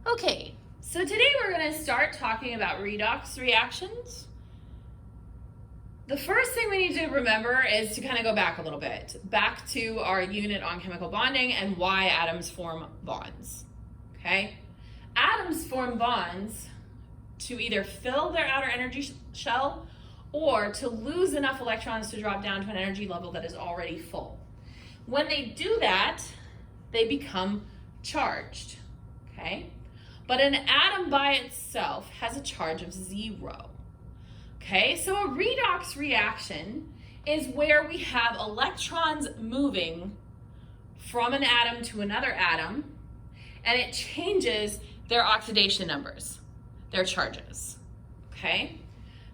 Okay, so today we're going to start talking about redox reactions. The first thing we need to remember is to kind of go back a little bit, back to our unit on chemical bonding and why atoms form bonds, okay? Atoms form bonds to either fill their outer energy shell or to lose enough electrons to drop down to an energy level that is already full. When they do that, they become charged, okay? But an atom by itself has a charge of 0. Okay, so a redox reaction is where we have electrons moving from an atom to another atom, and it changes their oxidation numbers, their charges, okay?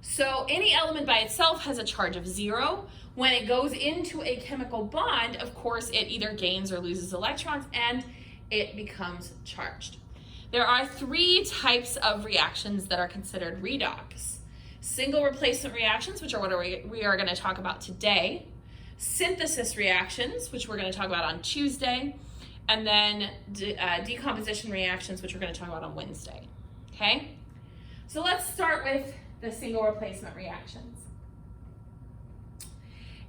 So any element by itself has a charge of 0. When it goes into a chemical bond, of course, it either gains or loses electrons, and it becomes charged. There are 3 types of reactions that are considered redox. Single replacement reactions, which are what we are going to talk about today. Synthesis reactions, which we're going to talk about on Tuesday. And then decomposition reactions, which we're going to talk about on Wednesday. Okay? So let's start with the single replacement reactions.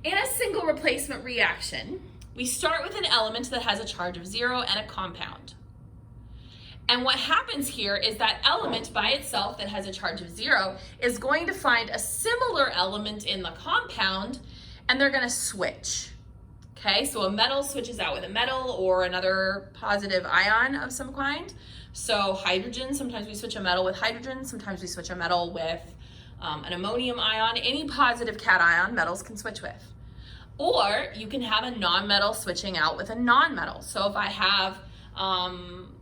In a single replacement reaction, we start with an element that has a charge of 0 and a compound. And what happens here is that element by itself that has a charge of 0 is going to find a similar element in the compound, and they're going to switch. Okay, so a metal switches out with a metal or another positive ion of some kind. So hydrogen, sometimes we switch a metal with hydrogen, sometimes we switch a metal with an ammonium ion. Any positive cation metals can switch with. Or you can have a non-metal switching out with a non-metal. So if I have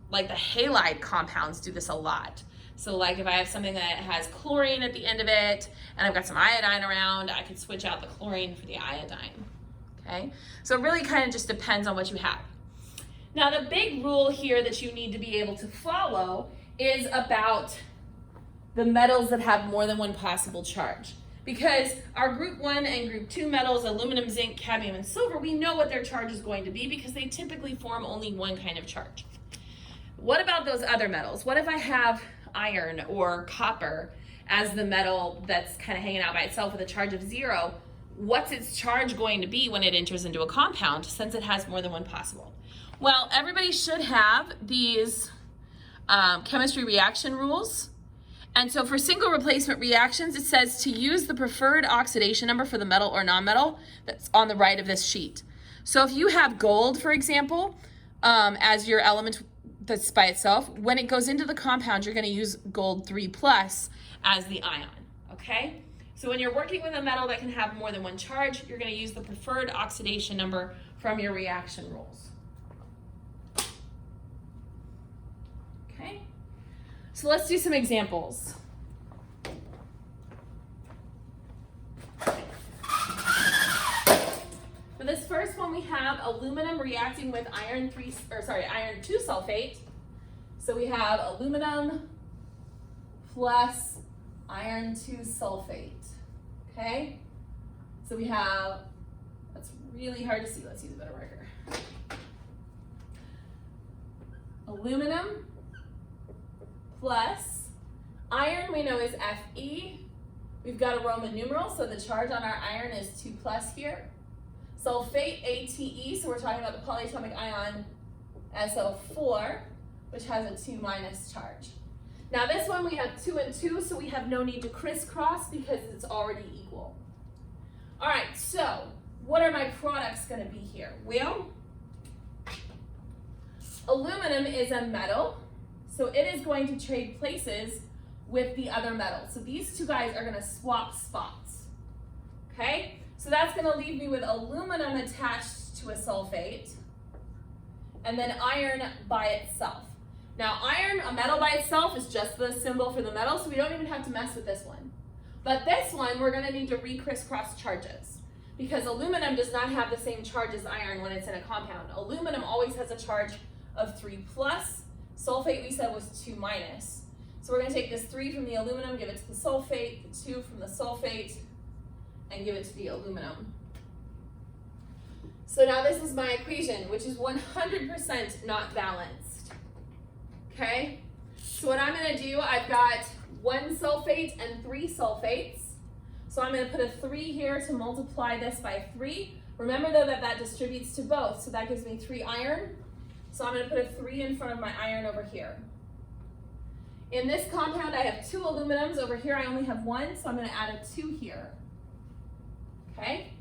like the halide compounds do this a lot. So like if I have something that has chlorine at the end of it and I've got some iodine around, I could switch out the chlorine for the iodine, okay? So it really kind of just depends on what you have. Now the big rule here that you need to be able to follow is about the metals that have more than one possible charge. Because our group 1 and group 2 metals, aluminum, zinc, cadmium, and silver, we know what their charge is going to be because they typically form only one kind of charge. What about those other metals? What if I have iron or copper as the metal that's kind of hanging out by itself with a charge of 0? What's its charge going to be when it enters into a compound since it has more than one possible? Well, everybody should have these chemistry reaction rules. And so for single replacement reactions, it says to use the preferred oxidation number for the metal or non-metal that's on the right of this sheet. So if you have gold, for example, as your element that's by itself, when it goes into the compound, you're going to use gold 3+ as the ion, okay? So when you're working with a metal that can have more than one charge, you're going to use the preferred oxidation number from your reaction rules. Okay? So let's do some examples. For this first one, we have aluminum reacting with iron 2 sulfate. So we have aluminum plus iron 2 sulfate. Okay? So we have, that's really hard to see. Let's use a better marker. Aluminum plus iron, we know is Fe. We've got a Roman numeral, so the charge on our iron is 2+ here. Sulfate, Ate, so we're talking about the polyatomic ion SO4, which has a 2- charge. Now this one we have 2 and 2, so we have no need to crisscross because it's already equal. All right, so what are my products going to be here? Well, aluminum is a metal, so it is going to trade places with the other metal. So these two guys are going to swap spots, okay? So that's going to leave me with aluminum attached to a sulfate, and then iron by itself. Now iron, a metal by itself, is just the symbol for the metal, so we don't even have to mess with this one. But this one, we're going to need to re-crisscross charges because aluminum does not have the same charge as iron when it's in a compound. Aluminum always has a charge of 3+. Sulfate, we said, was 2-. So we're going to take this 3 from the aluminum, give it to the sulfate, the 2 from the sulfate, and give it to the aluminum. So now this is my equation, which is 100% not balanced. Okay? So what I'm going to do, I've got 1 sulfate and 3 sulfates. So I'm going to put a 3 here to multiply this by 3. Remember though that that distributes to both, so that gives me 3 iron. So I'm going to put a 3 in front of my iron over here. In this compound, I have 2 aluminums. Over here, I only have 1, so I'm going to add a 2 here. Okay?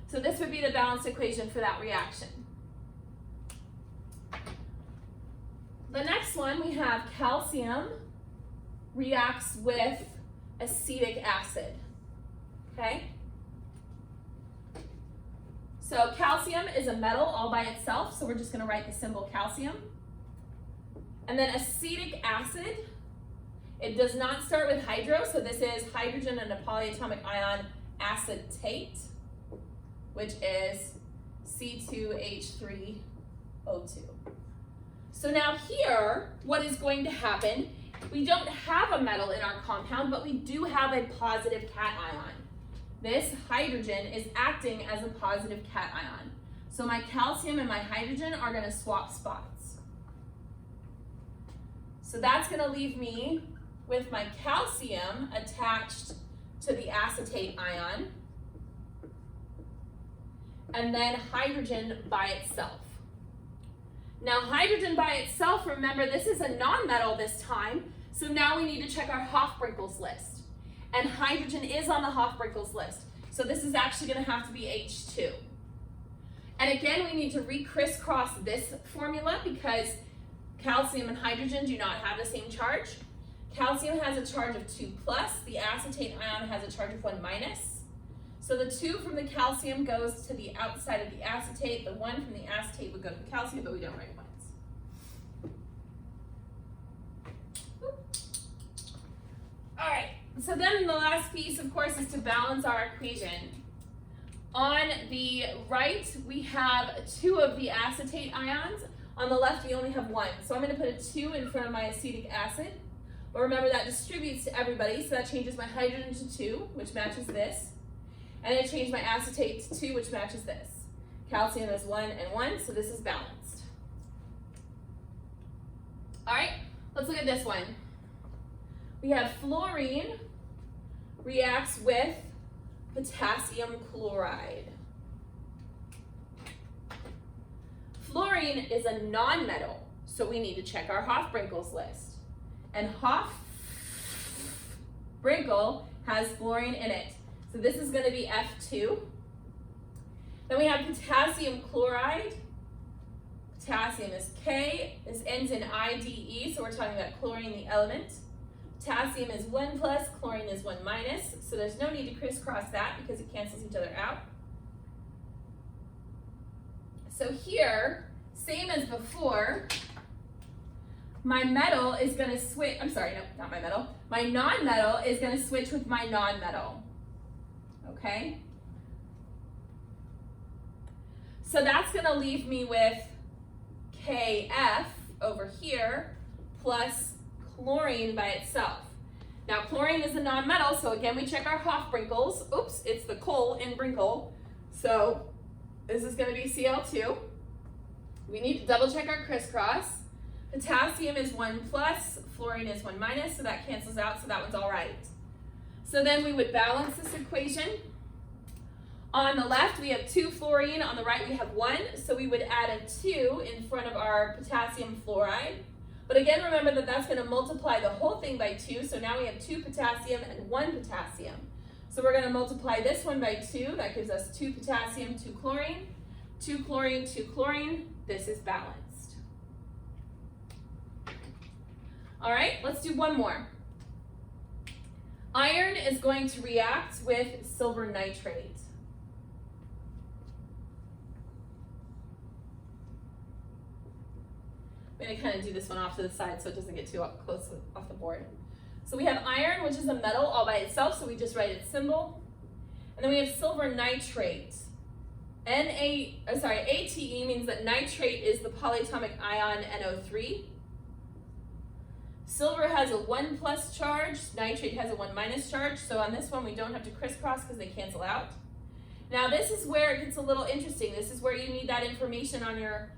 So this would be the balanced equation for that reaction. The next one, we have calcium reacts with acetic acid. Okay? So calcium is a metal all by itself, so we're just going to write the symbol calcium. And then acetic acid, it does not start with hydro, so this is hydrogen and a polyatomic ion acetate, which is C2H3O2. So now here, what is going to happen, we don't have a metal in our compound, but we do have a positive cation. This hydrogen is acting as a positive cation. So my calcium and my hydrogen are going to swap spots. So that's going to leave me with my calcium attached to the acetate ion, and then hydrogen by itself. Now hydrogen by itself, remember this is a nonmetal this time, so now we need to check our Hofbrinkel's list. And hydrogen is on the Hofbrinkel's list, so this is actually going to have to be H2. And again, we need to re-crisscross this formula because calcium and hydrogen do not have the same charge. Calcium has a charge of 2+, the acetate ion has a charge of 1-. So the 2 from the calcium goes to the outside of the acetate, the 1 from the acetate would go to the calcium, but we don't write ones. All right, so then the last piece, of course, is to balance our equation. On the right, we have 2 of the acetate ions. On the left, we only have 1. So I'm going to put a 2 in front of my acetic acid. But remember, that distributes to everybody, so that changes my hydrogen to 2, which matches this. And it changed my acetate to 2, which matches this. Calcium is 1 and 1, so this is balanced. All right, let's look at this one. We have fluorine reacts with potassium chloride. Fluorine is a nonmetal, so we need to check our Hofbrinkel's list. And Hofbrinkel has fluorine in it. So this is going to be F2. Then we have potassium chloride. Potassium is K. This ends in IDE, so we're talking about chlorine, the element. Potassium is 1+, chlorine is 1-, so there's no need to crisscross that because it cancels each other out. So here, same as before, my metal is going to switch, I'm sorry, no, not my metal. My non-metal is going to switch with my non-metal. Okay? So that's going to leave me with KF over here plus chlorine by itself. Now chlorine is a non-metal, so again we check our Hofbrinkels. Oops, it's the coal in Brinkel. So this is going to be Cl2. We need to double check our crisscross. Potassium is 1+, fluorine is 1-, so that cancels out, so that one's all right. So then we would balance this equation. On the left, we have 2 fluorine. On the right, we have 1. So we would add a 2 in front of our potassium fluoride. But again, remember that that's going to multiply the whole thing by 2. So now we have 2 potassium and 1 potassium. So we're going to multiply this one by 2. That gives us 2 potassium, 2 chlorine. 2 chlorine, 2 chlorine. This is balanced. All right, let's do one more. Iron is going to react with silver nitrate. I'm going to kind of do this one off to the side so it doesn't get too up close off the board. So we have iron, which is a metal all by itself, so we just write its symbol. And then we have silver nitrate. ATE means that nitrate is the polyatomic ion NO3. Silver has a 1+ charge, nitrate has a 1- charge, so on this one we don't have to crisscross because they cancel out. Now this is where it gets a little interesting. This is where you need that information on your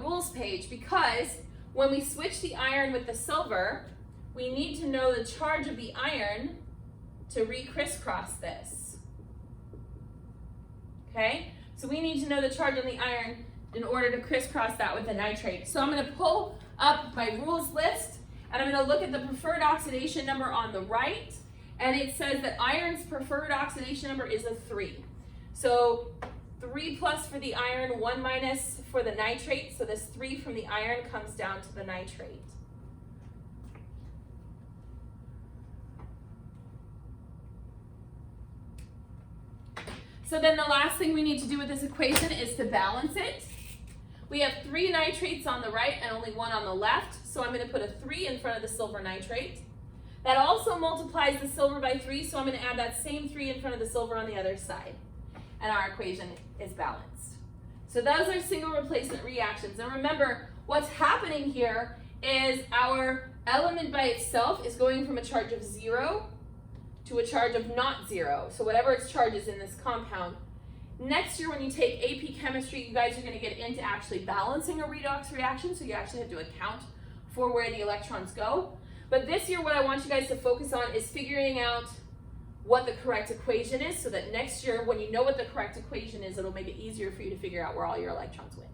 rules page, because when we switch the iron with the silver, we need to know the charge of the iron to re-crisscross this. Okay? So we need to know the charge on the iron in order to crisscross that with the nitrate. So I'm going to pull up my rules list, and I'm going to look at the preferred oxidation number on the right, and it says that iron's preferred oxidation number is a 3. So 3 plus for the iron, 1 minus for the nitrate, so this 3 from the iron comes down to the nitrate. So then the last thing we need to do with this equation is to balance it. We have 3 nitrates on the right and only 1 on the left, so I'm going to put a 3 in front of the silver nitrate. That also multiplies the silver by 3, so I'm going to add that same 3 in front of the silver on the other side. And our equation is balanced. So those are single replacement reactions. And remember, what's happening here is our element by itself is going from a charge of 0 to a charge of not 0. So whatever its charge is in this compound. Next year when you take AP chemistry, you guys are going to get into actually balancing a redox reaction, so you actually have to account for where the electrons go. But this year what I want you guys to focus on is figuring out what the correct equation is, so that next year when you know what the correct equation is, it'll make it easier for you to figure out where all your electrons went.